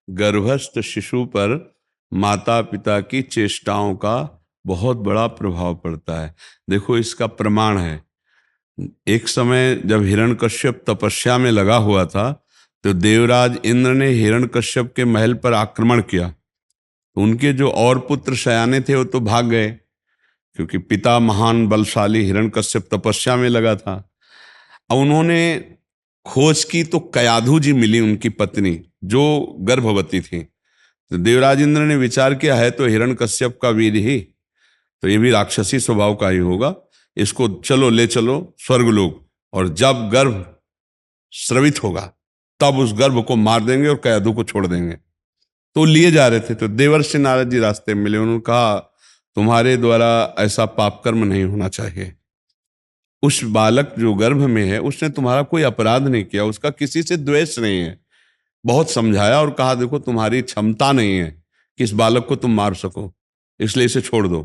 गर्भस्थ शिशु पर माता पिता की चेष्टाओं का बहुत बड़ा प्रभाव पड़ता है। देखो, इसका प्रमाण है। एक समय जब हिरण्यकश्यप तपस्या में लगा हुआ था, तो देवराज इंद्र ने हिरण्यकश्यप के महल पर आक्रमण किया। उनके जो और पुत्र शयाने थे वो तो भाग गए, क्योंकि पिता महान बलशाली हिरण्यकश्यप तपस्या में लगा था। अब उन्होंने खोज की तो कयाधु जी मिली, उनकी पत्नी जो गर्भवती थी। तो देवराज इंद्र ने विचार किया, है तो हिरण्यकश्यप का वीर ही, तो ये भी राक्षसी स्वभाव का ही होगा, इसको चलो ले चलो स्वर्गलोक, और जब गर्भ स्रवित होगा तब उस गर्भ को मार देंगे और कयाधु को छोड़ देंगे। तो लिए जा रहे थे, तो देवर्षि नारद जी रास्ते में मिले। उन्होंने कहा, तुम्हारे द्वारा ऐसा पाप कर्म नहीं होना चाहिए। उस बालक जो गर्भ में है उसने तुम्हारा कोई अपराध नहीं किया, उसका किसी से द्वेष नहीं है। बहुत समझाया और कहा, देखो तुम्हारी क्षमता नहीं है कि इस बालक को तुम मार सको, इसलिए इसे छोड़ दो।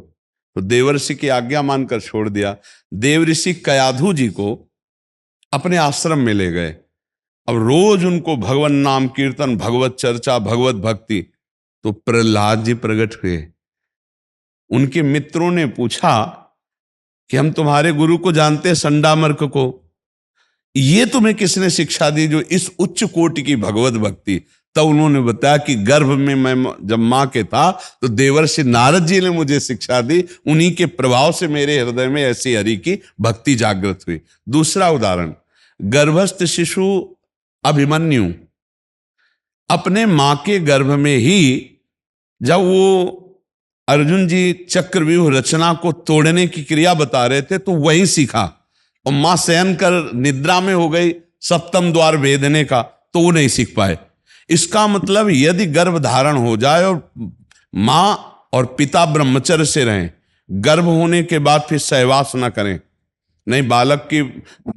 तो देवर्षि की आज्ञा मानकर छोड़ दिया। देवऋषि कयाधु जी को अपने आश्रम में ले गए। अब रोज उनको भगवान नाम कीर्तन, भगवत चर्चा, भगवत भक्ति। तो प्रहलाद जी प्रकट हुए। उनके मित्रों ने पूछा कि हम तुम्हारे गुरु को जानते हैं, संडामर्क को, ये तुम्हें किसने शिक्षा दी जो इस उच्च कोटि की भगवत भक्ति। तब उन्होंने बताया कि गर्भ में मैं जब मां के था तो देवर्षि नारद जी ने मुझे शिक्षा दी, उन्हीं के प्रभाव से मेरे हृदय में ऐसी हरि की भक्ति जागृत हुई। दूसरा उदाहरण, गर्भस्थ शिशु अभिमन्यु अपने मां के गर्भ में ही जब वो अर्जुन जी चक्रव्यूह रचना को तोड़ने की क्रिया बता रहे थे तो वही सीखा, और मां शयन कर निद्रा में हो गई सप्तम द्वार भेदने का, तो वो नहीं सीख पाए। इसका मतलब यदि गर्भ धारण हो जाए और मां और पिता ब्रह्मचर्य से रहें, गर्भ होने के बाद फिर सहवास ना करें, नहीं बालक की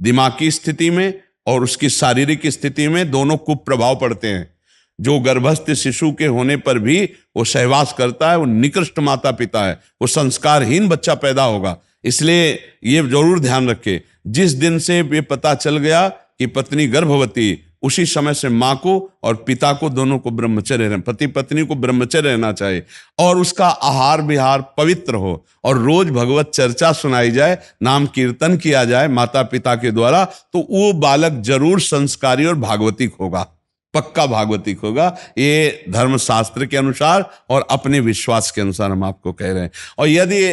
दिमागी स्थिति में और उसकी शारीरिक स्थिति में दोनों कुप्रभाव पड़ते हैं। जो गर्भस्थ शिशु के होने पर भी वो सहवास करता है, वो निकृष्ट माता पिता है, वो संस्कारहीन बच्चा पैदा होगा। इसलिए ये जरूर ध्यान रखें, जिस दिन से ये पता चल गया कि पत्नी गर्भवती, उसी समय से माँ को और पिता को दोनों को ब्रह्मचर्य रहना, पति पत्नी को ब्रह्मचर्य रहना चाहिए, और उसका आहार विहार पवित्र हो, और रोज भगवत चर्चा सुनाई जाए, नाम कीर्तन किया जाए माता पिता के द्वारा, तो वो बालक जरूर संस्कारी और भागवतिक होगा, पक्का भागवतिक होगा। ये धर्मशास्त्र के अनुसार और अपने विश्वास के अनुसार हम आपको कह रहे हैं। और यदि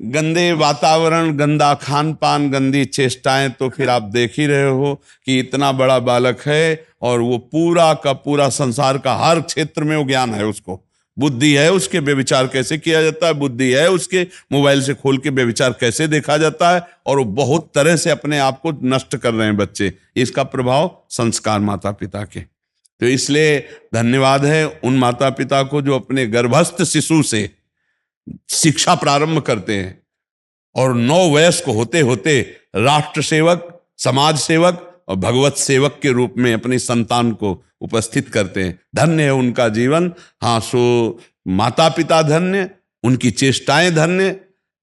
गंदे वातावरण, गंदा खान पान, गंदी चेष्टाएं, तो फिर आप देख ही रहे हो कि इतना बड़ा बालक है और वो पूरा का पूरा संसार का हर क्षेत्र में वो ज्ञान है, उसको बुद्धि है, उसके व्यभिचार कैसे किया जाता है, बुद्धि है उसके, मोबाइल से खोल के व्यभिचार कैसे देखा जाता है, और वो बहुत तरह से अपने आप को नष्ट कर रहे हैं बच्चे। इसका प्रभाव संस्कार माता पिता के। तो इसलिए धन्यवाद है उन माता पिता को जो अपने गर्भस्थ शिशु से शिक्षा प्रारंभ करते हैं और 9 वयस्क होते होते राष्ट्र सेवक, समाज सेवक और भगवत सेवक के रूप में अपनी संतान को उपस्थित करते हैं। धन्य है उनका जीवन। हाँ, सो माता पिता धन्य, उनकी चेष्टाएं धन्य।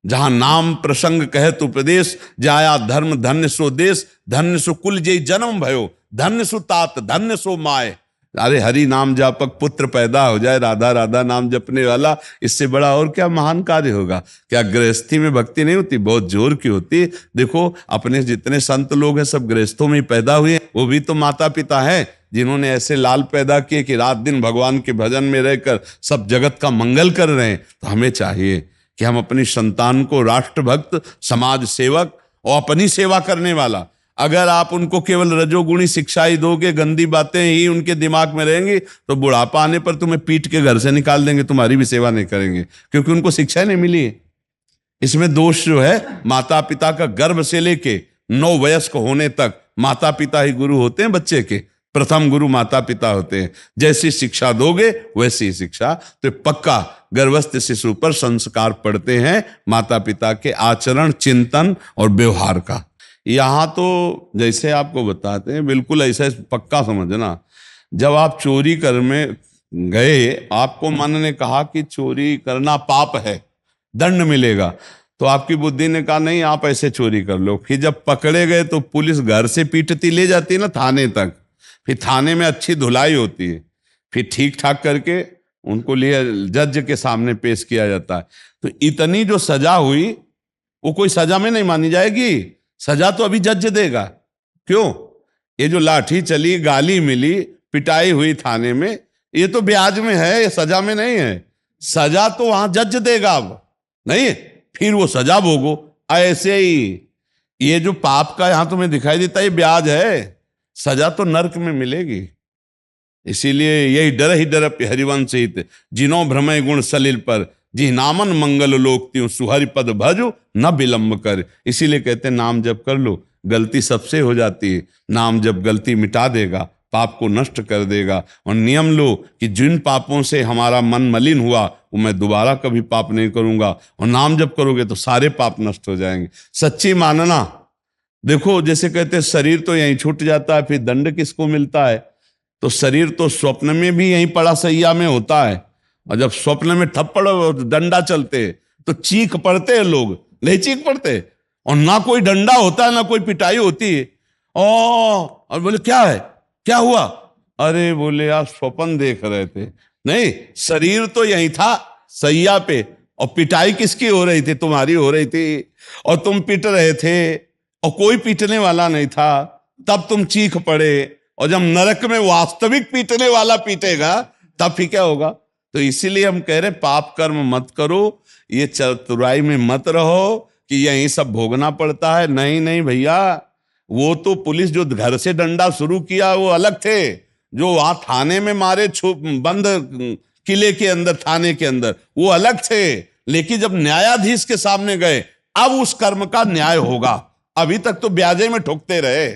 जहां नाम प्रसंग कहत उपदेश, जाया धर्म धन्य सो देश, धन्य सो कुल जय जन्म भयो, धन्य सो तात, धन्य सो माए। अरे हरि नाम जापक पुत्र पैदा हो जाए, राधा राधा नाम जपने वाला, इससे बड़ा और क्या महान कार्य होगा। क्या गृहस्थी में भक्ति नहीं होती? बहुत जोर की होती है। देखो, अपने जितने संत लोग हैं सब गृहस्थों में पैदा हुए, वो भी तो माता पिता हैं जिन्होंने ऐसे लाल पैदा किए कि रात दिन भगवान के भजन में रहकर सब जगत का मंगल कर रहे हैं। तो हमें चाहिए कि हम अपनी संतान को राष्ट्रभक्त, समाज सेवक और अपनी सेवा करने वाला, अगर आप उनको केवल रजोगुणी शिक्षा ही दोगे, गंदी बातें ही उनके दिमाग में रहेंगी, तो बुढ़ापा आने पर तुम्हें पीट के घर से निकाल देंगे, तुम्हारी भी सेवा नहीं करेंगे, क्योंकि उनको शिक्षा नहीं मिली है। इसमें दोष जो है, माता पिता का गर्भ से लेके 9 वयस्क होने तक माता पिता ही गुरु होते हैं बच्चे के। प्रथम गुरु माता पिता होते हैं। जैसी शिक्षा दोगे वैसी शिक्षा। तो पक्का गर्भस्थ शिशु पर संस्कार पड़ते हैं माता पिता के आचरण, चिंतन और व्यवहार का। यहाँ तो जैसे आपको बताते हैं, बिल्कुल ऐसा पक्का समझना। जब आप चोरी करने गए, आपको मन ने कहा कि चोरी करना पाप है, दंड मिलेगा, तो आपकी बुद्धि ने कहा नहीं आप ऐसे चोरी कर लो। फिर जब पकड़े गए तो पुलिस घर से पीटती ले जाती है ना थाने तक, फिर थाने में अच्छी धुलाई होती है, फिर ठीक ठाक करके उनको लिए जज के सामने पेश किया जाता है। तो इतनी जो सजा हुई वो कोई सजा में नहीं मानी जाएगी, सजा तो अभी जज देगा। क्यों? ये जो लाठी चली, गाली मिली, पिटाई हुई थाने में, ये तो ब्याज में है, ये सजा में नहीं है। सजा तो वहां जज देगा, अब नहीं, फिर वो सजा भोगो। ऐसे ही ये जो पाप का यहां तुम्हें दिखाई देता है, ये ब्याज है, सजा तो नरक में मिलेगी। इसीलिए यही डर ही डर हरिवंश हित, जिनो भ्रमय गुण सलिल पर, जी नामन मंगल लोक त्यों सुहरि पद भजो न विलंब कर। इसीलिए कहते हैं नाम जप कर लो, गलती सबसे हो जाती है, नाम जब गलती मिटा देगा, पाप को नष्ट कर देगा। और नियम लो कि जिन पापों से हमारा मन मलिन हुआ वो मैं दोबारा कभी पाप नहीं करूंगा, और नाम जप करोगे तो सारे पाप नष्ट हो जाएंगे। सच्ची मानना। देखो जैसे कहते हैं शरीर तो यहीं छूट जाता है, फिर दंड किसको मिलता है? तो शरीर तो स्वप्न में भी यहीं पड़ा सैया में होता है, और जब स्वप्न में थप्पड़ डंडा चलते तो चीख पड़ते हैं लोग, नहीं चीख पड़ते? और ना कोई डंडा होता है ना कोई पिटाई होती है। और बोले क्या है, क्या हुआ? अरे बोले आप स्वप्न देख रहे थे। नहीं, शरीर तो यहीं था सैया पे, और पिटाई किसकी हो रही थी? तुम्हारी हो रही थी, और तुम पिट रहे थे, और कोई पीटने वाला नहीं था, तब तुम चीख पड़े। और जब नरक में वास्तविक पीटने वाला पीटेगा तब फिर क्या होगा? तो इसीलिए हम कह रहे पाप कर्म मत करो, ये चतुराई में मत रहो कि यही सब भोगना पड़ता है। नहीं नहीं भैया, वो तो पुलिस जो घर से डंडा शुरू किया वो अलग थे, जो वहां थाने में मारे बंद किले के अंदर, थाने के अंदर, वो अलग थे। लेकिन जब न्यायाधीश के सामने गए, अब उस कर्म का न्याय होगा। अभी तक तो ब्याजे में ठोकते रहे।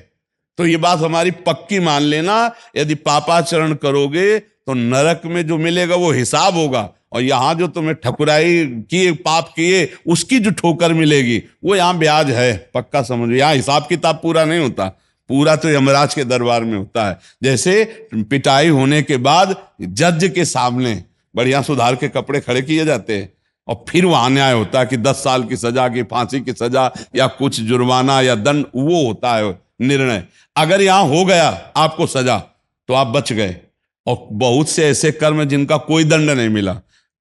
तो ये बात हमारी पक्की मान लेना, यदि पापाचरण करोगे तो नरक में जो मिलेगा वो हिसाब होगा, और यहां जो तुम्हें ठकुराई किए, पाप किए, उसकी जो ठोकर मिलेगी वो यहां ब्याज है, पक्का समझो। यहां हिसाब किताब पूरा नहीं होता, पूरा तो यमराज के दरबार में होता है। जैसे पिटाई होने के बाद जज के सामने बढ़िया सुधार के कपड़े खड़े किए जाते हैं, और फिर वहां न्याय होता है कि 10 साल की सजा, की फांसी की सजा, या कुछ जुर्माना या दंड, वो होता है निर्णय। अगर यहां हो गया आपको सजा तो आप बच गए। और बहुत से ऐसे कर्म जिनका कोई दंड नहीं मिला,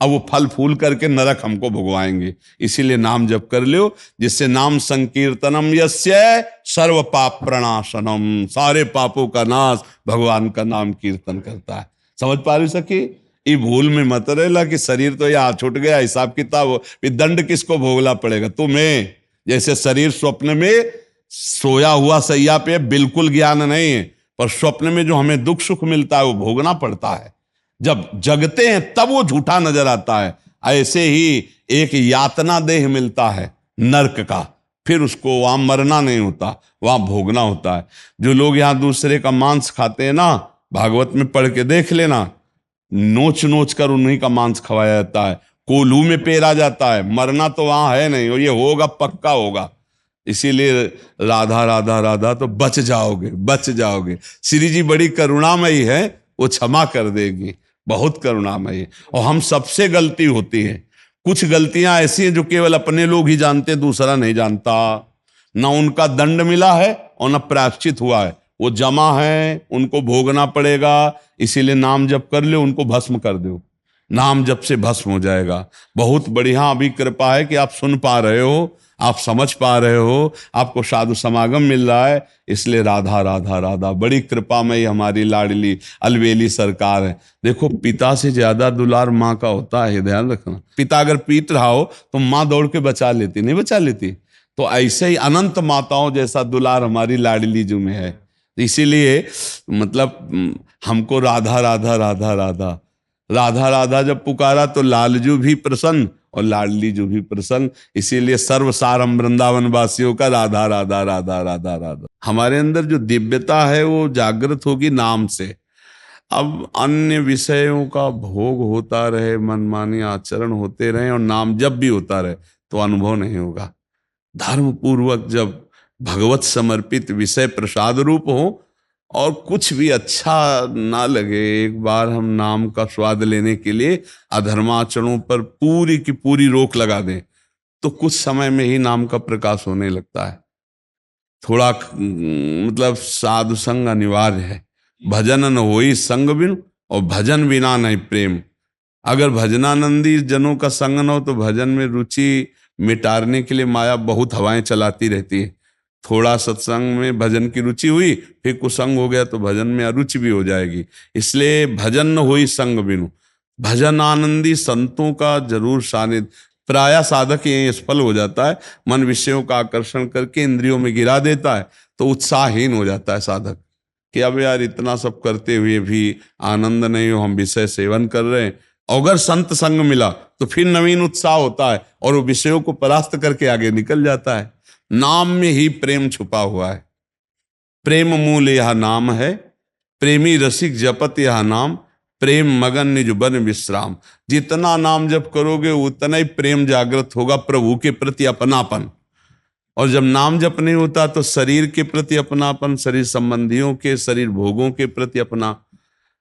अब वो फल फूल करके नरक हमको भुगवाएंगे। इसीलिए नाम जप कर लो, जिससे नाम संकीर्तनम यस्य सर्व पाप प्रणाशनम, सारे पापों का नाश भगवान का नाम कीर्तन करता है। समझ पा रही सकी? ये भूल में मत रहेला कि शरीर तो यहाँ छूट गया, हिसाब किताब, दंड किसको भोगना पड़ेगा? तुम्हें। जैसे शरीर स्वप्न में सोया हुआ सैया पे बिल्कुल ज्ञान नहीं है, पर स्वप्न में जो हमें दुख सुख मिलता है वो भोगना पड़ता है। जब जगते हैं तब वो झूठा नजर आता है। ऐसे ही एक यातना देह मिलता है नरक का, फिर उसको वहां मरना नहीं होता, वहां भोगना होता है। जो लोग यहाँ दूसरे का मांस खाते हैं ना, भागवत में पढ़ के देख लेना, नोच नोच कर उन्हीं का मांस खवाया जाता है, कोल्हू में पेरा जाता है। मरना तो वहां है नहीं, और ये होगा, पक्का होगा। इसीलिए राधा राधा राधा तो बच जाओगे, बच जाओगे। श्री जी बड़ी करुणामयी है, वो क्षमा कर देगी, बहुत करुणामयी। और हम सबसे गलती होती है, कुछ गलतियां ऐसी हैं जो केवल अपने लोग ही जानते, दूसरा नहीं जानता। ना उनका दंड मिला है और ना प्रायश्चित हुआ है, वो जमा है, उनको भोगना पड़ेगा। इसीलिए नाम जप कर लो, उनको भस्म कर दो, नाम जप से भस्म हो जाएगा। बहुत बढ़िया अभी कृपा है कि आप सुन पा रहे हो, आप समझ पा रहे हो, आपको साधु समागम मिल रहा है। इसलिए राधा राधा राधा, बड़ी कृपा में हमारी लाडली अलवेली सरकार है। देखो पिता से ज्यादा दुलार माँ का होता है, ध्यान रखना। पिता अगर पीट रहा हो तो माँ दौड़ के बचा लेती, नहीं बचा लेती? तो ऐसे ही अनंत माताओं जैसा दुलार हमारी लाडली जी में है। इसीलिए मतलब हमको राधा राधा राधा राधा राधा राधा जब पुकारा तो लालजू भी प्रसन्न और लाडली जो भी प्रसन्न। इसीलिए सर्वसारम वृंदावन वासियों का राधा राधा राधा राधा राधा। हमारे अंदर जो दिव्यता है वो जागृत होगी नाम से। अब अन्य विषयों का भोग होता रहे, मनमानी आचरण होते रहे और नाम जब भी होता रहे तो अनुभव नहीं होगा। धर्म पूर्वक जब भगवत समर्पित विषय प्रसाद रूप हो और कुछ भी अच्छा ना लगे, एक बार हम नाम का स्वाद लेने के लिए अधर्माचरणों पर पूरी की पूरी रोक लगा दें तो कुछ समय में ही नाम का प्रकाश होने लगता है। थोड़ा मतलब साधु संग अनिवार्य है, भजन न होई संग बिनु और भजन बिना नहीं प्रेम। अगर भजनानंदी जनों का संग न हो तो भजन में रुचि मिटाने के लिए माया बहुत हवाएं चलाती रहती है। थोड़ा सत्संग में भजन की रुचि हुई, फिर कुसंग हो गया तो भजन में अरुचि भी हो जाएगी। इसलिए भजन न होई संग बिनु, भजन आनंदी संतों का जरूर सानिध्य। प्राय साधक ये सफल हो जाता है, मन विषयों का आकर्षण करके इंद्रियों में गिरा देता है, तो उत्साहहीन हो जाता है साधक कि अब यार इतना सब करते हुए भी आनंद नहीं हो, हम विषय सेवन कर रहे हैं। अगर संत संग मिला तो फिर नवीन उत्साह होता है और वो विषयों को परास्त करके आगे निकल जाता है। नाम में ही प्रेम छुपा हुआ है। प्रेम मूल यह नाम है, प्रेमी रसिक जपत यह नाम, प्रेम मगन निज बन विश्राम। जितना नाम जप करोगे उतना ही प्रेम जागृत होगा प्रभु के प्रति अपनापन। और जब नाम जप नहीं होता तो शरीर के प्रति अपनापन, शरीर संबंधियों के, शरीर भोगों के प्रति अपना।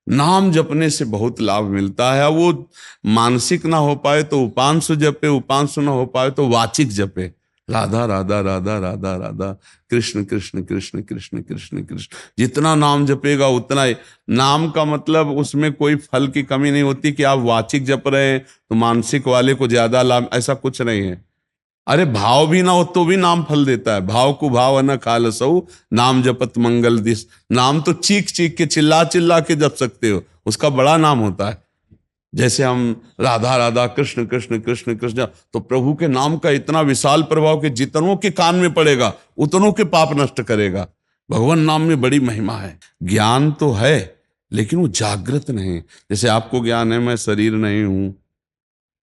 नाम जपने से बहुत लाभ मिलता है। वो मानसिक ना हो पाए तो उपांशु जपे, उपांशु ना हो पाए तो वाचिक जपे। राधा राधा राधा राधा राधा, कृष्ण कृष्ण कृष्ण कृष्ण कृष्ण कृष्ण। जितना नाम जपेगा उतना ही। नाम का मतलब उसमें कोई फल की कमी नहीं होती कि आप वाचिक जप रहे हैं तो मानसिक वाले को ज्यादा लाभ, ऐसा कुछ नहीं है। अरे भाव भी ना हो तो भी नाम फल देता है। भाव को भाव न खालसऊ, नाम जपत मंगल दिस। नाम तो चीख चीख के, चिल्ला चिल्ला के जप सकते हो, उसका बड़ा नाम होता है। जैसे हम राधा राधा कृष्ण कृष्ण कृष्ण कृष्ण, तो प्रभु के नाम का इतना विशाल प्रभाव कि जितनों के कान में पड़ेगा उतनों के पाप नष्ट करेगा। भगवान नाम में बड़ी महिमा है। ज्ञान तो है लेकिन वो जागृत नहीं। जैसे आपको ज्ञान है मैं शरीर नहीं हूं,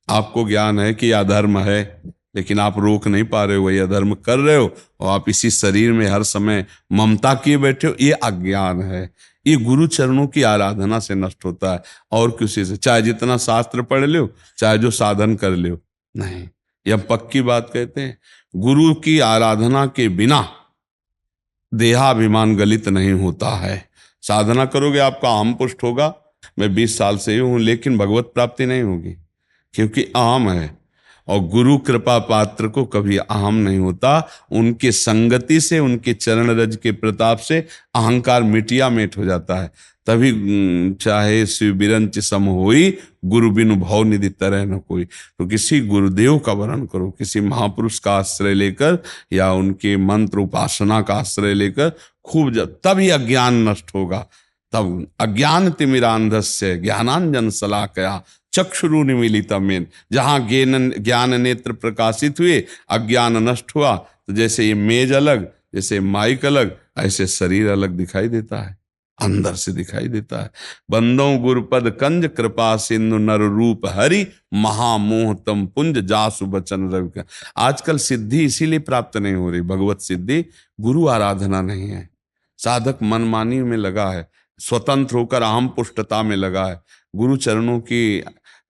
आपको ज्ञान है कि अधर्म है, लेकिन आप रोक नहीं पा रहे हो, वही अधर्म कर रहे हो और आप इसी शरीर में हर समय ममता किए बैठे हो, ये अज्ञान है। ये गुरु चरणों की आराधना से नष्ट होता है, और किसी से, चाहे जितना शास्त्र पढ़ लो, चाहे जो साधन कर लो, नहीं। यह पक्की बात कहते हैं, गुरु की आराधना के बिना देहाभिमान गलित नहीं होता है। साधना करोगे आपका अहम पुष्ट होगा, मैं 20 साल से ही हूं, लेकिन भगवत प्राप्ति नहीं होगी, क्योंकि अहम है। और गुरु कृपा पात्र को कभी अहम नहीं होता। उनके संगति से, उनके चरण रज के प्रताप से अहंकार मिटिया मेट हो जाता है। तभी चाहे शिव बिरंच सम होई, गुरु बिनु भव निधि तरह न कोई। तो किसी गुरुदेव का वरण करो, किसी महापुरुष का आश्रय लेकर या उनके मंत्र उपासना का आश्रय लेकर खूब, तभी अज्ञान नष्ट होगा। तब अज्ञान तिमिरांधस्य ज्ञानांजन शलाकया चक्षुरुन्मीलितम येन। जहाँ ज्ञान नेत्र प्रकाशित हुए, अज्ञान नष्ट हुआ, तो जैसे ये मेज अलग, जैसे माइक अलग, ऐसे शरीर अलग दिखाई देता है, अंदर से दिखाई देता है। बंदों गुरुपद कंज कृपा सिंधु नर रूप हरि, महामोह तम पुंज जासु बचन रवि का। आजकल सिद्धि इसीलिए प्राप्त नहीं हो रही, भगवत सिद्धि, गुरु आराधना नहीं है। साधक मनमानी में लगा है, स्वतंत्र होकर अहम पुष्टता में लगा है। गुरु चरणों की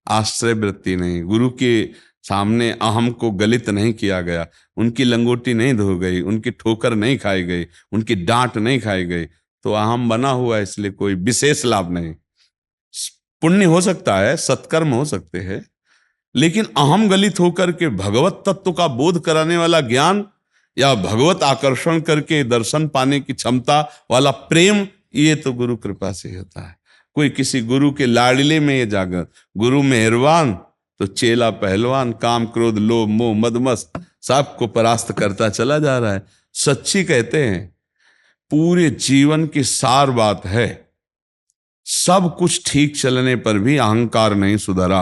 आश्रय वृत्ति नहीं, गुरु के सामने अहम को गलित नहीं किया गया, उनकी लंगोटी नहीं धो गई, उनकी ठोकर नहीं खाई गई, उनकी डांट नहीं खाई गई, तो अहम बना हुआ है, इसलिए कोई विशेष लाभ नहीं। पुण्य हो सकता है, सत्कर्म हो सकते हैं, लेकिन अहम गलित होकर के भगवत तत्व का बोध कराने वाला ज्ञान या भगवत आकर्षण करके दर्शन पाने की क्षमता वाला प्रेम, ये तो गुरु कृपा से होता है। कोई किसी गुरु के लाडले में ये जागर, गुरु मेहरबान तो चेला पहलवान, काम क्रोध लोभ मोह मदमस्त सबको परास्त करता चला जा रहा है। सच्ची कहते हैं, पूरे जीवन की सार बात है, सब कुछ ठीक चलने पर भी अहंकार नहीं सुधरा,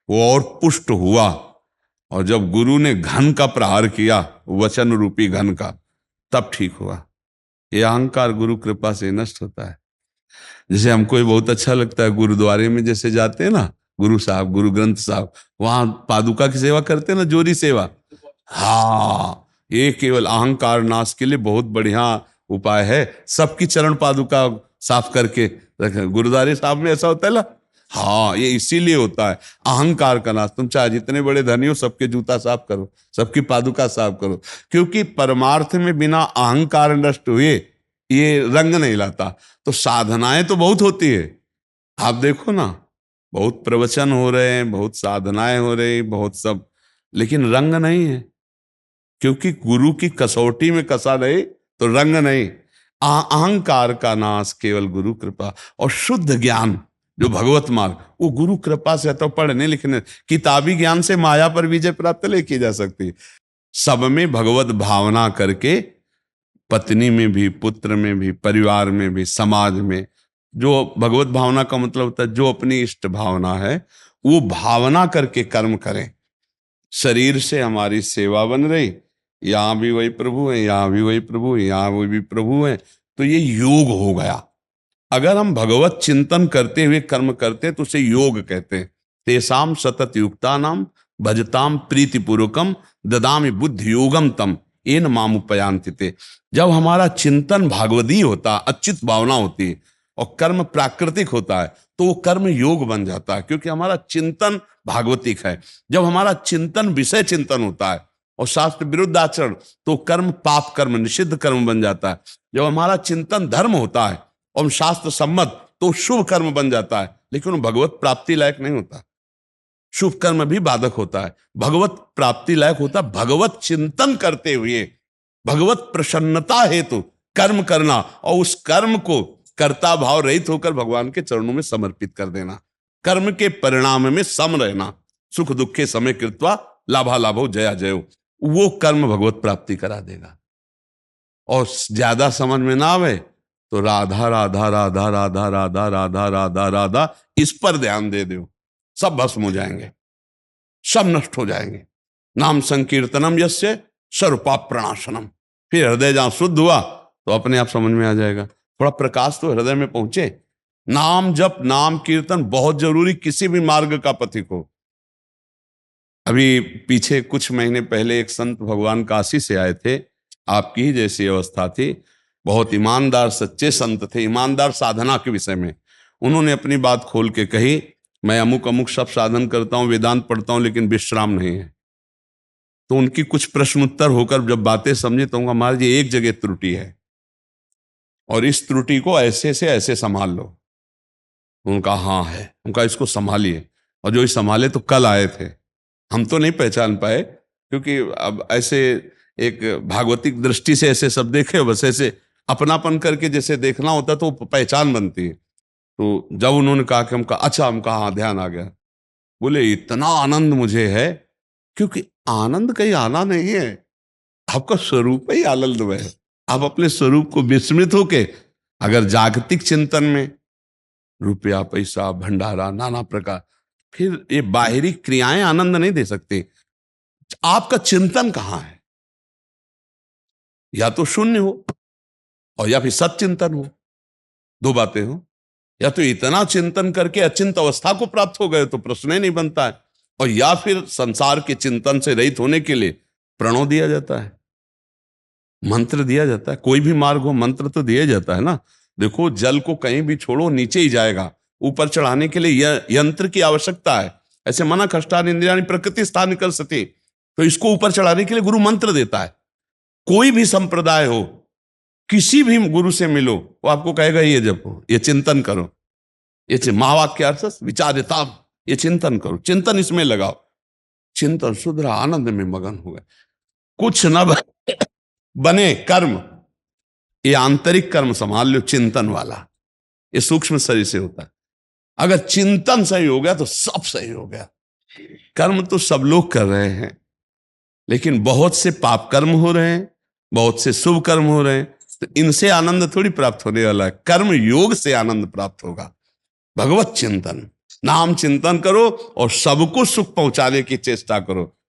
वो और पुष्ट हुआ। और जब गुरु ने घन का प्रहार किया, वचन रूपी घन का, तब ठीक हुआ। ये अहंकार गुरु कृपा से नष्ट होता है। जैसे हमको ये बहुत अच्छा लगता है, गुरुद्वारे में जैसे जाते हैं ना, गुरु साहब, गुरु ग्रंथ साहब, वहां पादुका की सेवा करते हैं ना, जोरी सेवा। हाँ, ये केवल अहंकार नाश के लिए बहुत बढ़िया उपाय है। सबकी चरण पादुका साफ करके रखें। गुरुद्वारे साहब में ऐसा होता है ना। हाँ, ये इसीलिए होता है, अहंकार का नाश। तुम चाहे जितने बड़े धनी हो, सबके जूता साफ करो, सबकी पादुका साफ करो, क्योंकि परमार्थ में बिना अहंकार नष्ट हुए ये रंग नहीं लाता। तो साधनाएं तो बहुत होती है, आप देखो ना, बहुत प्रवचन हो रहे हैं, बहुत साधनाएं हो रही, बहुत सब, लेकिन रंग नहीं है, क्योंकि गुरु की कसौटी में कसा नहीं तो रंग नहीं। अहंकार का नाश केवल गुरु कृपा और शुद्ध ज्ञान, जो भगवत मार्ग, वो गुरु कृपा से तो पढ़ने लिखने, किताबी ज्ञान से माया पर विजय प्राप्त नहीं की जा सकती। सब में भगवत भावना करके, पत्नी में भी, पुत्र में भी, परिवार में भी, समाज में, जो भगवत भावना का मतलब होता है जो अपनी इष्ट भावना है वो भावना करके कर्म करें। शरीर से हमारी सेवा बन रही, यहां भी वही प्रभु है, यहां भी वही प्रभु है, यहां वो भी प्रभु है, तो ये योग हो गया। अगर हम भगवत चिंतन करते हुए कर्म करते हैं तो उसे योग कहते हैं। तेसाम सतत युक्ता नाम भजताम प्रीतिपूर्वकम ददामि बुद्धि योगम तम एन मामुपयांति ते। जब हमारा चिंतन भागवती होता, अच्युत भावना होती है और कर्म प्राकृतिक होता है तो वो कर्म योग बन जाता है, क्योंकि हमारा चिंतन भागवतिक है। जब हमारा चिंतन विषय चिंतन होता है और शास्त्र विरुद्ध आचरण, तो कर्म पाप कर्म, निषिद्ध कर्म बन जाता है। जब हमारा चिंतन धर्म होता है और शास्त्र सम्मत, तो शुभ कर्म बन जाता है, लेकिन वो भगवत प्राप्ति लायक नहीं होता। शुभ कर्म भी बाधक होता है, भगवत प्राप्ति लायक होता भगवत चिंतन करते हुए, भगवत प्रसन्नता हेतु कर्म करना और उस कर्म को कर्ता भाव रहित होकर भगवान के चरणों में समर्पित कर देना। कर्म के परिणाम में सम रहना, सुख दुखे समय कृत्वा लाभा लाभो जया जयो, वो कर्म भगवत प्राप्ति करा देगा। और ज्यादा समझ में ना आवे तो राधा राधा राधा राधा राधा राधा राधा राधा इस पर ध्यान दे दो, सब भस्म हो जाएंगे, सब नष्ट हो जाएंगे। नाम संकीर्तनम यस्य सर्वपाप प्रणाशनम। फिर हृदय जहां शुद्ध हुआ तो अपने आप समझ में आ जाएगा। थोड़ा प्रकाश तो हृदय में पहुंचे। नाम जप, नाम कीर्तन बहुत जरूरी किसी भी मार्ग का पथिक हो। अभी पीछे कुछ महीने पहले एक संत भगवान काशी से आए थे, आपकी ही जैसी अवस्था थी, बहुत ईमानदार सच्चे संत थे, ईमानदार साधना के विषय में। उन्होंने अपनी बात खोल के कही, मैं अमुक अमुक सब साधन करता हूं, वेदांत पढ़ता हूं, लेकिन विश्राम नहीं है। तो उनकी कुछ प्रश्न उत्तर होकर जब बातें समझी तो उनका, महाराज जी एक जगह त्रुटि है और इस त्रुटि को ऐसे से ऐसे संभाल लो। उनका हाँ है, उनका इसको संभालिए। और जो इस संभाले तो कल आए थे, हम तो नहीं पहचान पाए, क्योंकि अब ऐसे एक भागवतिक दृष्टि से ऐसे सब देखे, बस ऐसे अपनापन करके जैसे देखना होता तो पहचान बनती है। तो जब उन्होंने कहा कि हमका अच्छा, हमका हाँ ध्यान आ गया। बोले इतना आनंद मुझे है, क्योंकि आनंद कहीं आना नहीं है, आपका स्वरूप ही आनंदमय है। आप अपने स्वरूप को विस्मृत होके अगर जागतिक चिंतन में रुपया पैसा भंडारा नाना प्रकार, फिर ये बाहरी क्रियाएं आनंद नहीं दे सकते। आपका चिंतन कहां है? या तो शून्य हो और या फिर सच्चिंतन हो, दो बातें हो। या तो इतना चिंतन करके अचिंत अवस्था को प्राप्त हो गए तो प्रश्न ही नहीं बनता है, और या फिर संसार के चिंतन से रहित होने के लिए प्रणव दिया जाता है, मंत्र दिया जाता है। कोई भी मार्ग हो मंत्र तो दिया जाता है ना। देखो जल को कहीं भी छोड़ो नीचे ही जाएगा, ऊपर चढ़ाने के लिए यंत्र की आवश्यकता है। ऐसे मना कष्टान इंद्रियाणि प्रकृति स्थान निकल सके, तो इसको ऊपर चढ़ाने के लिए गुरु मंत्र देता है। कोई भी संप्रदाय हो, किसी भी गुरु से मिलो, वो आपको कहेगा ये जपो, ये चिंतन करो, ये महावाक्यार्थ विचारिता, ये चिंतन करो, चिंतन इसमें लगाओ। चिंतन शुद्ध आनंद में मगन हो गए। कुछ न बने कर्म, ये आंतरिक कर्म संभाल लो, चिंतन वाला ये सूक्ष्म शरीर से होता है। अगर चिंतन सही हो गया तो सब सही हो गया। कर्म तो सब लोग कर रहे हैं, लेकिन बहुत से पाप कर्म हो रहे हैं, बहुत से शुभ कर्म हो रहे हैं, तो इनसे आनंद थोड़ी प्राप्त होने वाला है। कर्म योग से आनंद प्राप्त होगा। भगवत चिंतन, नाम चिंतन करो और सबको सुख पहुंचाने की चेष्टा करो।